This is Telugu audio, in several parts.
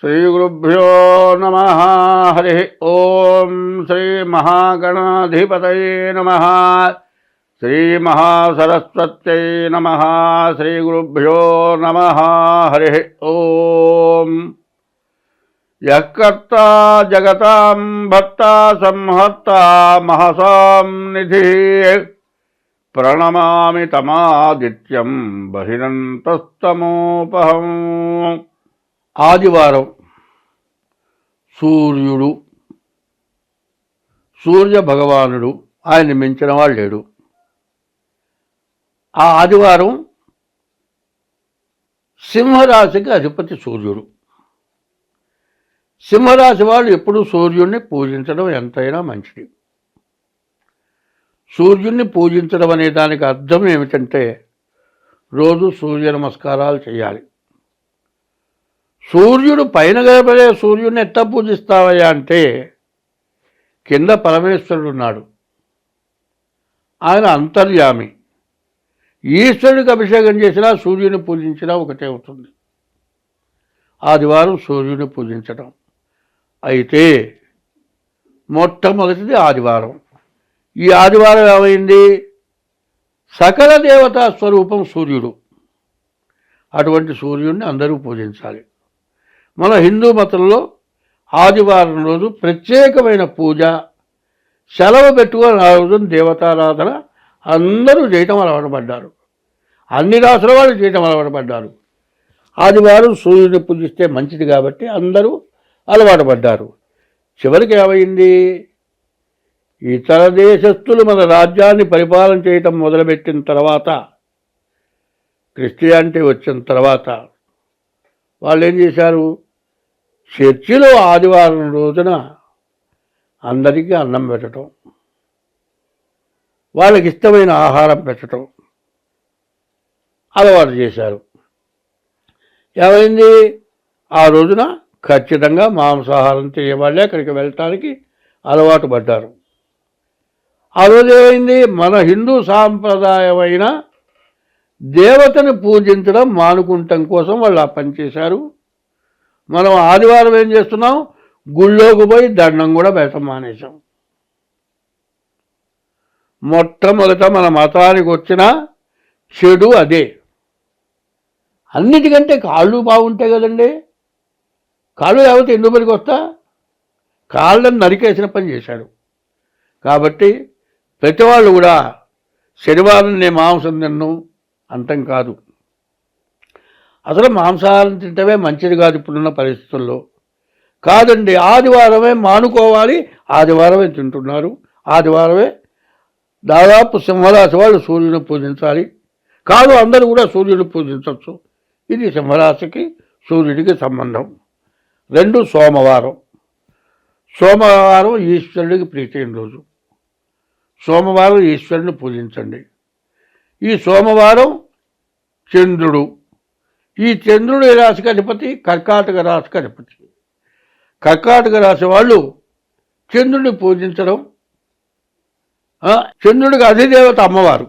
శ్రీగురుభ్యో నమః. హరి ఓం. శ్రీ మహాగణాధిపతయే నమః. శ్రీ మహాసరస్వత్యై నమః. శ్రీగురుభ్యో నమః. హరి ఓం. యః కర్తా జగతాం భర్తా సంహర్తా మహసాం నిధిః ప్రణమామి తమాదిత్యం బహిరంతస్తమోపహం. ఆదివారం సూర్య భగవానుడు, ఆయన మించిన వాళ్ళు లేడు. ఆ ఆదివారం సింహరాశికి అధిపతి సూర్యుడు. సింహరాశి వాళ్ళు ఎప్పుడూ సూర్యుడిని పూజించడం ఎంతైనా మంచిది. సూర్యుడిని పూజించడం అనే దానికి అర్థం ఏమిటంటే రోజు సూర్య నమస్కారాలు చేయాలి. సూర్యుడు పైన కనపడే సూర్యుడిని ఎట్లా పూజిస్తావయ్యా అంటే, కింద పరమేశ్వరుడు ఉన్నాడు, ఆయన అంతర్యామి. ఈశ్వరుడికి అభిషేకం చేసినా సూర్యుని పూజించినా ఒకటే అవుతుంది. ఆదివారం సూర్యుని పూజించడం. అయితే మొట్టమొదటిది ఆదివారం. ఈ ఆదివారం ఏమైంది? సకల దేవతా స్వరూపం సూర్యుడు. అటువంటి సూర్యుడిని అందరూ పూజించాలి. మన హిందూ మతంలో ఆదివారం రోజు ప్రత్యేకమైన పూజ, సెలవు పెట్టుకొని ఆ రోజున దేవతారాధన అందరూ చేయటం అలవాటు పడ్డారు. అన్ని రాసుల వాళ్ళు చేయటం అలవాటు పడ్డారు. ఆదివారం సూర్యుడిని పూజిస్తే మంచిది కాబట్టి అందరూ అలవాటు పడ్డారు. చివరికి ఏమైంది? ఇతర దేశస్థులు మన రాజ్యాన్ని పరిపాలన చేయటం మొదలుపెట్టిన తర్వాత, క్రిస్టియానిటీ వచ్చిన తర్వాత వాళ్ళు ఏం చేశారు? చర్చిలో ఆదివారం రోజున అందరికీ అన్నం పెట్టడం, వాళ్ళకి ఇష్టమైన ఆహారం పెట్టడం అలవాటు చేశారు. ఏమైంది? ఆ రోజున ఖచ్చితంగా మాంసాహారం చేయవాళ్ళే అక్కడికి వెళ్ళటానికి అలవాటు పడ్డారు. ఆ రోజు ఏమైంది? మన హిందూ సాంప్రదాయమైన దేవతను పూజించడం మానుకుంటం కోసం వాళ్ళు ఆ పని చేశారు. మనం ఆదివారం ఏం చేస్తున్నాం? గుళ్ళోకి పోయి దండం కూడా పెట్టం మానేశాం. మొట్టమొదట మన మతానికి వచ్చిన చెడు అదే. అన్నిటికంటే కాళ్ళు బాగుంటాయి కదండి. కాళ్ళు లేకపోతే ఎందుకు పనికి వస్తా? కాళ్ళని నరికేసిన పని చేశాడు. కాబట్టి ప్రతి వాళ్ళు కూడా శనివారం నేను మాంసం తిన్ను అంతం కాదు. అసలు మాంసాహారం తింటమే మంచిది కాదు ఇప్పుడున్న పరిస్థితుల్లో. కాదండి, ఆదివారమే మానుకోవాలి. ఆదివారమే తింటున్నారు. ఆదివారమే దాదాపు సింహరాశి వాళ్ళు సూర్యుని పూజించాలి. కాదు, అందరూ కూడా సూర్యుని పూజించవచ్చు. ఇది సింహరాశికి సూర్యుడికి సంబంధం. 2 సోమవారం. సోమవారం ఈశ్వరుడికి ప్రీతైన రోజు. సోమవారం ఈశ్వరుని పూజించండి. ఈ సోమవారం చంద్రుడు. ఈ చంద్రుడు ఏ రాశికి అధిపతి? కర్కాటక రాశికి అధిపతి. కర్కాటక రాశి వాళ్ళు చంద్రుడిని పూజించడం, చంద్రుడికి అధిదేవత అమ్మవారు,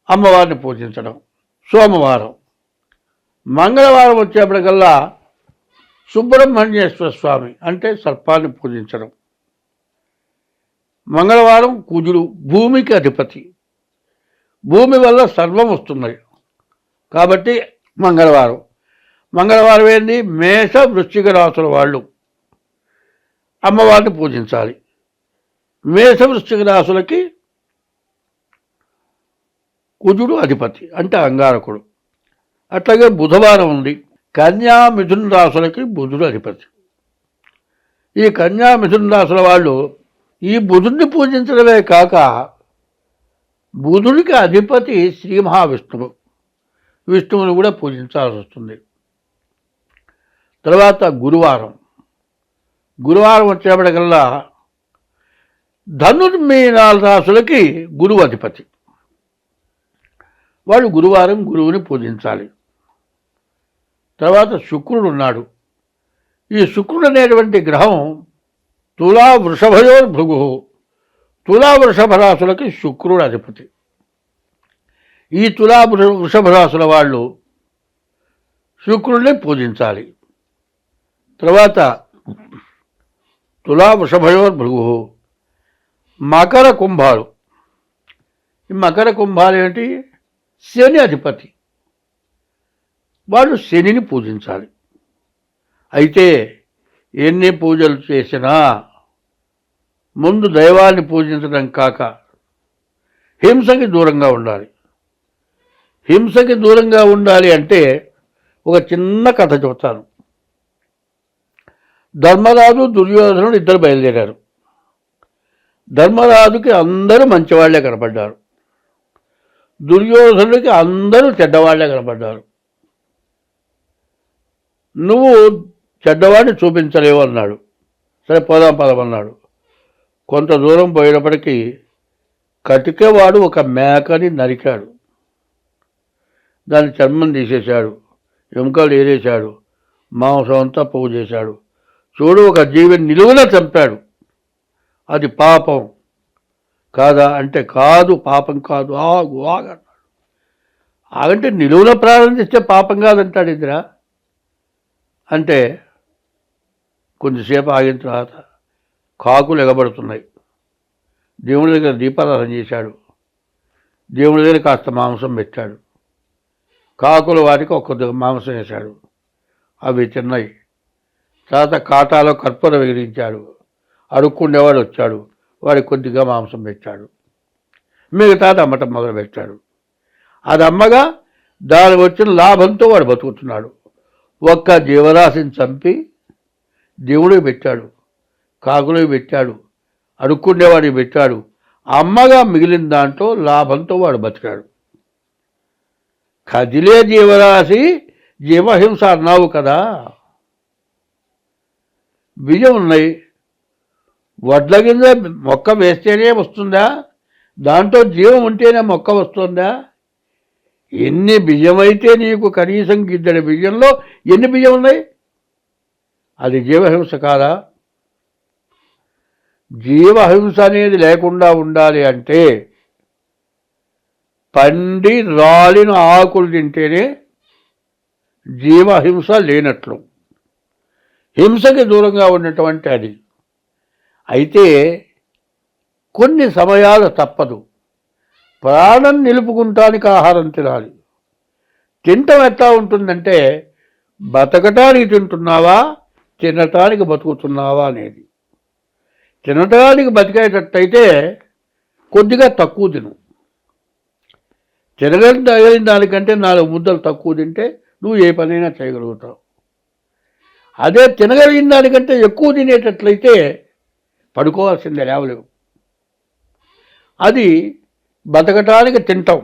అమ్మవారిని పూజించడం సోమవారం. మంగళవారం వచ్చేప్పటికల్లా సుబ్రహ్మణ్యేశ్వర స్వామి అంటే సర్పాన్ని పూజించడం. మంగళవారం కుజుడు భూమికి అధిపతి. భూమి వల్ల సర్వం వస్తున్నాయి కాబట్టి మంగళవారం ఏంది? మేష వృశ్చిక రాశుల వాళ్ళు అమ్మవారిని పూజించాలి. మేష వృశ్చిక రాశులకి కుజుడు అధిపతి అంటే అంగారకుడు. అట్లాగే బుధవారం ఉంది. కన్యా మిథున రాశులకి బుధుడు అధిపతి. ఈ కన్యా మిథున రాశుల వాళ్ళు ఈ బుధుడిని పూజించడమే కాక బుధుడికి అధిపతి శ్రీ మహావిష్ణువు. విష్ణువుని కూడా పూజించాల్సి వస్తుంది. తర్వాత గురువారం వచ్చేప్పటికల్లా ధనుర్మీనాల రాశులకి గురువు అధిపతి. వాళ్ళు గురువారం గురువుని పూజించాలి. తర్వాత శుక్రుడు ఉన్నాడు. ఈ శుక్రుడు అనేటువంటి గ్రహం తులా వృషభయోర్భృగు. తులా వృషభ రాశులకి శుక్రుడు అధిపతి. ఈ తులా వృషభ రాశుల వాళ్ళు శుక్రుడిని పూజించాలి. తర్వాత తులా వృషభయోర్భృగు, మకర కుంభాలు. ఈ మకర కుంభాలు ఏంటి? శని అధిపతి, వాళ్ళు శనిని పూజించాలి. అయితే ఎన్ని పూజలు చేసినా ముందు దైవాన్ని పూజించడం కాక హింసకి దూరంగా ఉండాలి. హింసకి దూరంగా ఉండాలి అంటే ఒక చిన్న కథ చెబుతాను. ధర్మరాజు దుర్యోధనుడు ఇద్దరు బయలుదేరారు. ధర్మరాజుకి అందరూ మంచివాళ్లే కనపడ్డారు, దుర్యోధనుడికి అందరూ చెడ్డవాళ్లే కనపడ్డారు. నువ్వు చెడ్డవాడిని చూపించలేవు అన్నాడు. సరే పోదాం పదమన్నాడు. కొంత దూరం పోయేటప్పటికీ కటికేవాడు ఒక మేకని నరికాడు, దాని చర్మం తీసేశాడు, ఎముకలు ఏరేశాడు, మాంసం అంతా పోగు చేశాడు. చూడు, ఒక జీవిని నిలువున చంపాడు, అది పాపం కాదా అంటే కాదు, పాపం కాదు, ఆగు ఆగన్నాడు. ఆగంటే నిలువున ప్రారంభిస్తే పాపం కాదంటాడు. ఇదిరా అంటే కొంచెంసేపు ఆగిన తర్వాత కాకులు ఎగబడుతున్నాయి. దేవుడి దగ్గర దీపారాధన చేశాడు, దేవుడి దగ్గర కాస్త మాంసం పెట్టాడు. కాకులు వాటికి ఒక్క మాంసం వేశాడు, అవి తిన్నాయి. తర్వాత కాటాలో కర్పూరం వెలిగించాడు, అడుక్కుండేవాడు వచ్చాడు, వాడికి కొద్దిగా మాంసం పెట్టాడు. మిగతాది అమ్మటం మొదలుపెట్టాడు. అది అమ్మగా దాని వచ్చిన లాభంతో వాడు బతుకుతున్నాడు. ఒక్క జీవరాశిని చంపి దేవుడికి పెట్టాడు, కాకులకి పెట్టాడు, అడుక్కుండేవాడికి పెట్టాడు. అమ్మగా మిగిలిన దాంట్లో లాభంతో వాడు బతికాడు. కదిలే జీవరాశి జీవహింస అన్నావు కదా. బియ్యం ఉన్నాయి, వడ్ల కింద మొక్క వేస్తేనే వస్తుందా? దాంట్లో జీవం ఉంటేనే మొక్క వస్తుందా? ఎన్ని బియ్యం అయితే నీకు కనీసం గిద్దెడి బియ్యంలో ఎన్ని బియ్యం ఉన్నాయి? అది జీవహింస కాదా? జీవహింస అనేది లేకుండా ఉండాలి అంటే పండి రాలిన ఆకులు తింటేనే జీవహింస లేనట్లు. హింసకి దూరంగా ఉన్నటువంటి అది. అయితే కొన్ని సమయాలు తప్పదు, ప్రాణం నిలుపుకుంటానికి ఆహారం తినాలి. తినటం ఎట్లా ఉంటుందంటే బతకటానికి తింటున్నావా, తినటానికి బతుకుతున్నావా అనేది. తినటానికి బతికేటట్టయితే కొద్దిగా తక్కువ తిను. తినగలిగిన దానికంటే 4 ముద్దలు తక్కువ తింటే నువ్వు ఏ పనైనా చేయగలుగుతావు. అదే తినగలిగిన దానికంటే ఎక్కువ తినేటట్లయితే పడుకోవాల్సిందే, లేవలేవు. అది బతకటానికి తింటాం,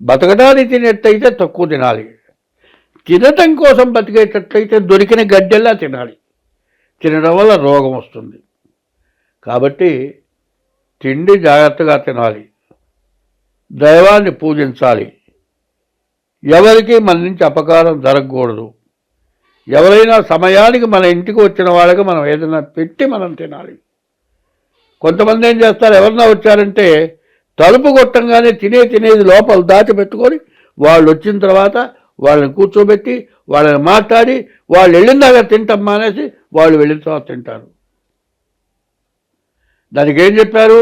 బతకటానికి తినేటైతే తక్కువ తినాలి. తినటం కోసం బతికేటట్లయితే దొరికిన గడ్డెల్లా తినాలి. తినడం వల్ల రోగం వస్తుంది. కాబట్టి తిండి జాగ్రత్తగా తినాలి, దైవాన్ని పూజించాలి. ఎవరికి మన నుంచి అపకారం జరగకూడదు. ఎవరైనా సమయానికి మన ఇంటికి వచ్చిన వాళ్ళకి మనం ఏదైనా పెట్టి మనం తినాలి. కొంతమంది ఏం చేస్తారు, ఎవరన్నా వచ్చారంటే తలుపు కొట్టంగానే తినేది లోపల దాచిపెట్టుకొని వాళ్ళు వచ్చిన తర్వాత వాళ్ళని కూర్చోబెట్టి వాళ్ళని మాట్లాడి వాళ్ళు వెళ్ళిన దాకా తింటాం మానేసి వాళ్ళు వెళ్ళిన తర్వాత తింటారు. దానికి ఏం చెప్పారు?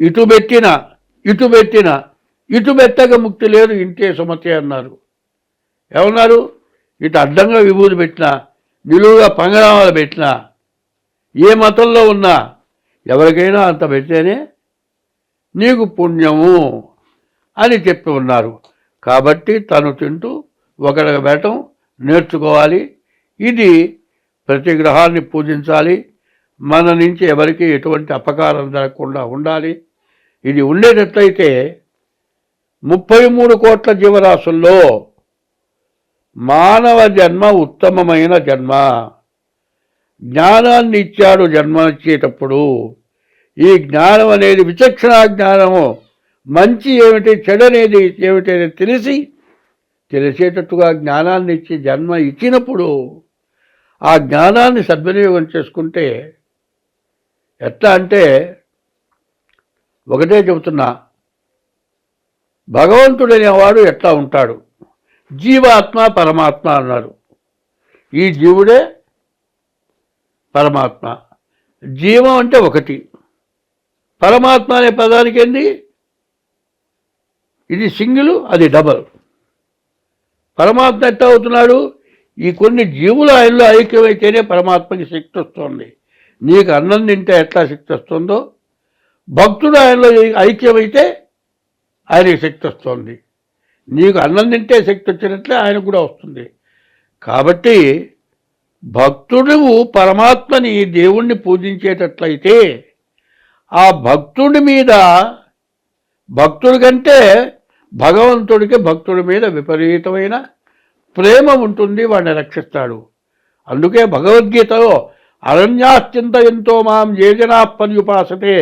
ఇటు పెట్టిన ఇటు పెట్టక ముక్తి లేదు, ఇంటే సుమతి అన్నారు. ఏమన్నారు? ఇటు అడ్డంగా విభూతి పెట్టినా, నిలువుగా పంగనామాలు పెట్టినా, ఏ మతంలో ఉన్నా ఎవరికైనా అంత పెడితేనే నీకు పుణ్యము అని చెప్పి ఉన్నారు. కాబట్టి తను తింటూ ఒకరికి పెట్టడం నేర్చుకోవాలి. ఇది ప్రతి గ్రహాన్ని పూజించాలి. మన నుంచి ఎవరికి ఎటువంటి అపకారం జరగకుండా ఉండాలి. ఇది ఉండేటట్లయితే 33 కోట్ల జీవరాశుల్లో మానవ జన్మ ఉత్తమమైన జన్మ. జ్ఞానాన్ని ఇచ్చాడు జన్మ ఇచ్చేటప్పుడు. ఈ జ్ఞానం అనేది విచక్షణ జ్ఞానము, మంచి ఏమిటి చెడు అనేది ఏమిటి అనేది తెలిసేటట్టుగా జ్ఞానాన్ని ఇచ్చి జన్మ ఇచ్చినప్పుడు ఆ జ్ఞానాన్ని సద్వినియోగం చేసుకుంటే ఎట్లా అంటే, ఒకటే చెబుతున్నా, భగవంతుడనేవాడు ఎట్లా ఉంటాడు? జీవాత్మ పరమాత్మ అన్నారు. ఈ జీవుడే పరమాత్మ. జీవం అంటే ఒకటి, పరమాత్మ అనే పదానికి ఏంది, ఇది సింగిల్, అది డబల్. పరమాత్మ ఎట్లా అవుతున్నాడు, ఈ కొన్ని జీవులు ఆయనలో ఐక్యమైతేనే పరమాత్మకి శక్తి వస్తుంది. నీకు అన్నం తింటే ఎట్లా శక్తి వస్తుందో, భక్తుడు ఆయనలో ఐక్యమైతే ఆయనకి శక్తి వస్తుంది. నీకు అన్నం తింటే శక్తి వచ్చినట్లే ఆయనకు కూడా వస్తుంది. కాబట్టి భక్తుడు పరమాత్మని, దేవుణ్ణి పూజించేటట్లయితే ఆ భక్తుడి మీద, భక్తుడి కంటే భగవంతుడికి భక్తుడి మీద విపరీతమైన ప్రేమ ఉంటుంది, వాడిని రక్షిస్తాడు. అందుకే భగవద్గీతలో అరణ్యాశ్చింతయంతో మాం ఏ జనా పర్యుపాసతే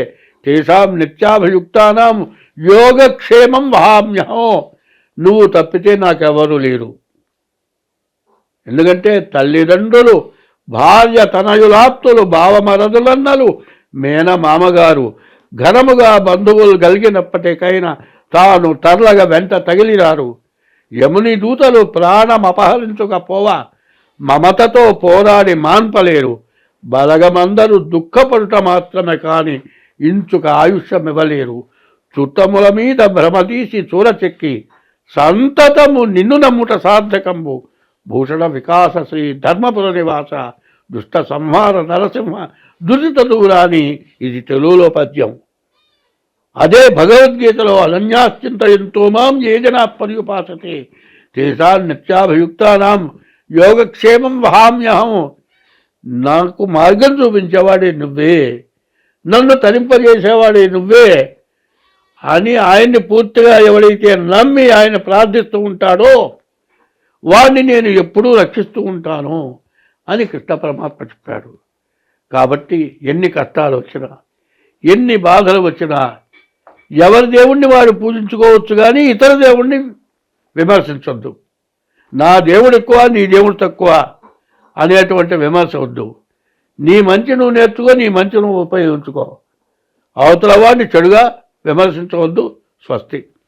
తేషాం నిత్యాభియుక్తానాం యోగక్షేమం వహామ్యహం. నువ్వు తప్పితే నాకెవరూ లేరు. ఎందుకంటే తల్లిదండ్రులు, భార్య, తనయులాప్తులు, బావమరదులన్నలు, మేన మామగారు, ఘనముగా బంధువులు కలిగినప్పటికైనా తాను తర్లగా వెంట తగిలిరారు. యముని దూతలు ప్రాణం అపహరించకపోవా మమతతో పోరాడి మాన్పలేరు. బలగమందరూ దుఃఖపడుట మాత్రమే కాని ఇంచుక ఆయుష్యం ఇవ్వలేరు. చుట్టముల మీద భ్రమతీసి చూరచెక్కి సంతతము నిన్ను నమ్ముట సార్థకంబు. భూషణ వికాస శ్రీ ధర్మపుర నివాస దుష్ట సంహార నరసింహ దురిత దూరాని. ఇది తెలుగులో పద్యం. అదే భగవద్గీతలో అనన్యాశ్చింతయంతో మాం ఏ జనా పర్యుపాసతే తేషాం నిత్యాభియుక్తానాం యోగక్షేమం వహామ్యహం. నాకు మార్గం చూపించేవాడే నువ్వే, నన్ను తరింపజేసేవాడే నువ్వే అని ఆయన్ని పూర్తిగా ఎవడైతే నమ్మి ఆయన ప్రార్థిస్తూ ఉంటాడో వాడిని నేను ఎప్పుడూ రక్షిస్తూ ఉంటాను అని కృష్ణ పరమాత్మ చెప్పాడు. కాబట్టి ఎన్ని కష్టాలు వచ్చినా, ఎన్ని బాధలు వచ్చినా ఎవరి దేవుణ్ణి వాడు పూజించుకోవచ్చు, కానీ ఇతర దేవుణ్ణి విమర్శించొద్దు. నా దేవుడు ఎక్కువ, నీ దేవుడు తక్కువ అనేటువంటి విమర్శ వద్దు. నీ మంచి నువ్వు నేర్చుకో, నీ మంచి నువ్వు ఉపయోగించుకో. అవతల వాడిని చెడుగా విమర్శించవద్దు. స్వస్తి.